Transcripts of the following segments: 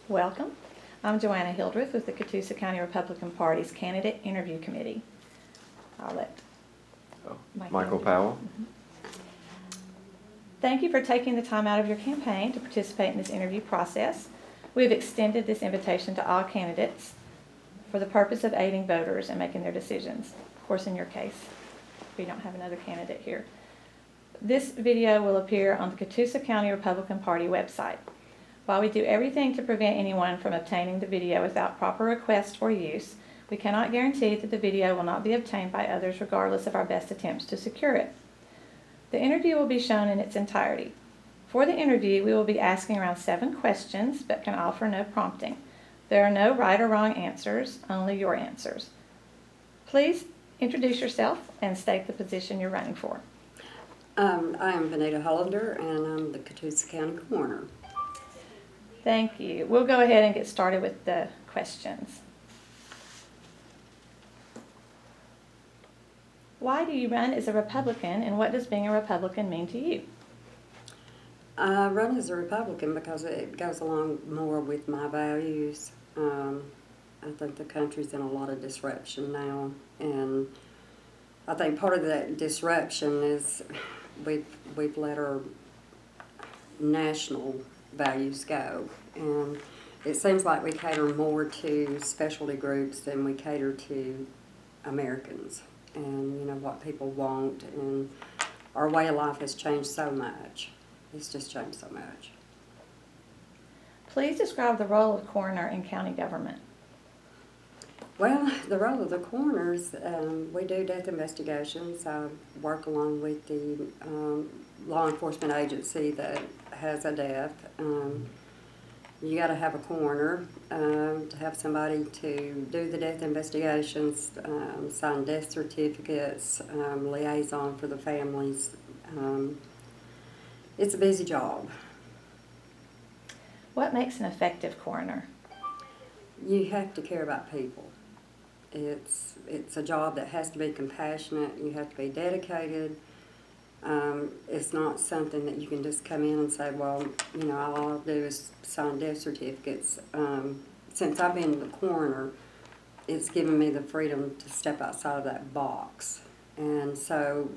Welcome. I'm Joanna Hildreth with the Catoosa County Republican Party's Candidate Interview Committee. I'll let Michael Powell. Thank you for taking the time out of your campaign to participate in this interview process. We have extended this invitation to all candidates for the purpose of aiding voters in making their decisions. Of course, in your case, we don't have another candidate here. This video will appear on the Catoosa County Republican Party website. While we do everything to prevent anyone from obtaining the video without proper request or use, we cannot guarantee that the video will not be obtained by others regardless of our best attempts to secure it. The interview will be shown in its entirety. For the interview, we will be asking around 7 questions but can offer no prompting. There are no right or wrong answers, only your answers. Please introduce yourself and state the position you're running for. I am Vanita Hullander, and I'm the Catoosa County Coroner. Thank you. We'll go ahead and get started with the questions. Why do you run as a Republican, and what does being a Republican mean to you? I run as a Republican because it goes along more with my values. I think the country's in a lot of disruption now, and I think part of that disruption is we've let our national values go, and it seems like we cater more to specialty groups than we cater to Americans and what people want, and our way of life has changed so much. It's just changed so much. Please describe the role of coroner in county government. Well, the role of the coroners, we do death investigations. I work along with the law enforcement agency that has a death. You got to have a coroner to have somebody to do the death investigations, sign death certificates, liaison for the families. It's a busy job. What makes an effective coroner? You have to care about people. It's a job that has to be compassionate. You have to be dedicated. It's not something that you can just come in and say, well, all I'll do is sign death certificates. Since I've been the coroner, it's given me the freedom to step outside of that box. And so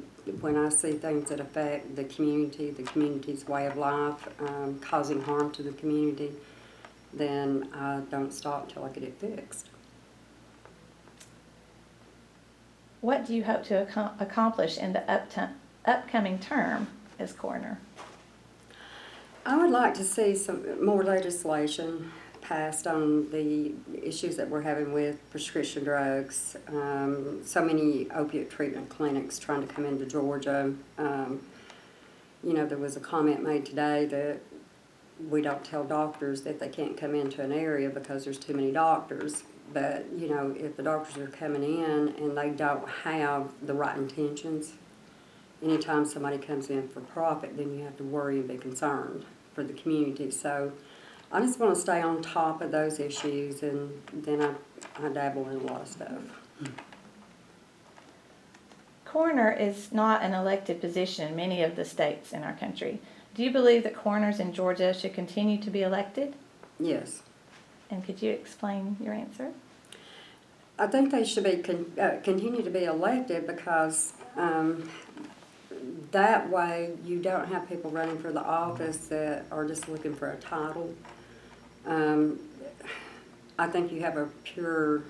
when I see things that affect the community's way of life, causing harm to the community, then I don't stop till I get it fixed. What do you hope to accomplish in the upcoming term as coroner? I would like to see some more legislation passed on the issues that we're having with prescription drugs. So many opiate treatment clinics trying to come into Georgia. There was a comment made today that we don't tell doctors that they can't come into an area because there's too many doctors. But, if the doctors are coming in and they don't have the right intentions, anytime somebody comes in for profit, then you have to worry and be concerned for the community. So I just want to stay on top of those issues, and then I dabble in a lot of stuff. Coroner is not an elected position in many of the states in our country. Do you believe that coroners in Georgia should continue to be elected? Yes. And could you explain your answer? I think they should be continue to be elected because that way you don't have people running for the office that are just looking for a title. I think you have a pure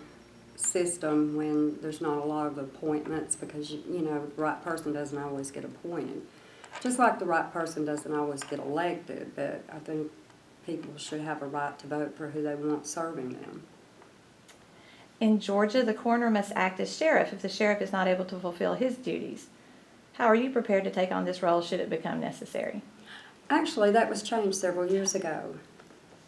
system when there's not a lot of appointments because, the right person doesn't always get appointed. Just like the right person doesn't always get elected, but I think people should have a right to vote for who they want serving them. In Georgia, the coroner must act as sheriff if the sheriff is not able to fulfill his duties. How are you prepared to take on this role should it become necessary? Actually, that was changed several years ago.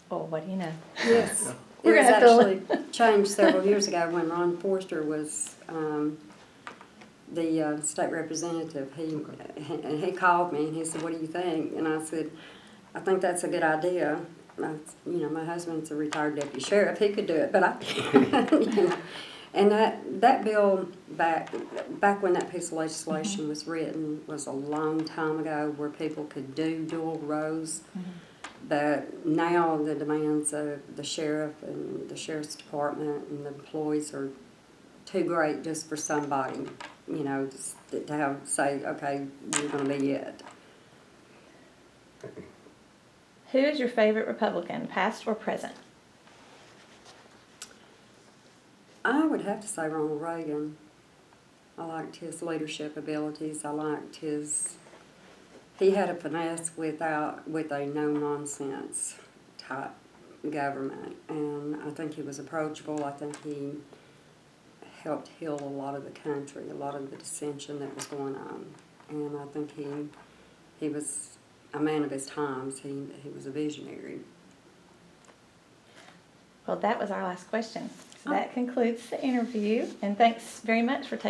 Oh, what do you know? Yes. We're It was gonna have to actually changed several years ago when Ron Forster was the state representative. He called me and he said, "What do you think?" And I said, "I think that's a good idea." My husband's a retired deputy sheriff. He could do it, but I can't. And that bill back when that piece of legislation was written was a long time ago, where people could do dual rows. But now the demands of the sheriff and the sheriff's department and the employees are too great just for somebody, you know, just to have, say, okay, you're gonna be it. Who is your favorite Republican, past or present? I would have to say Ronald Reagan. I liked his leadership abilities. I liked he had a finesse with a no-nonsense type government. And I think he was approachable. I think he helped heal a lot of the country, a lot of the dissension that was going on. And I think he was a man of his times. He was a visionary. Well, that was our last question. So that concludes the interview, and thanks very much for taking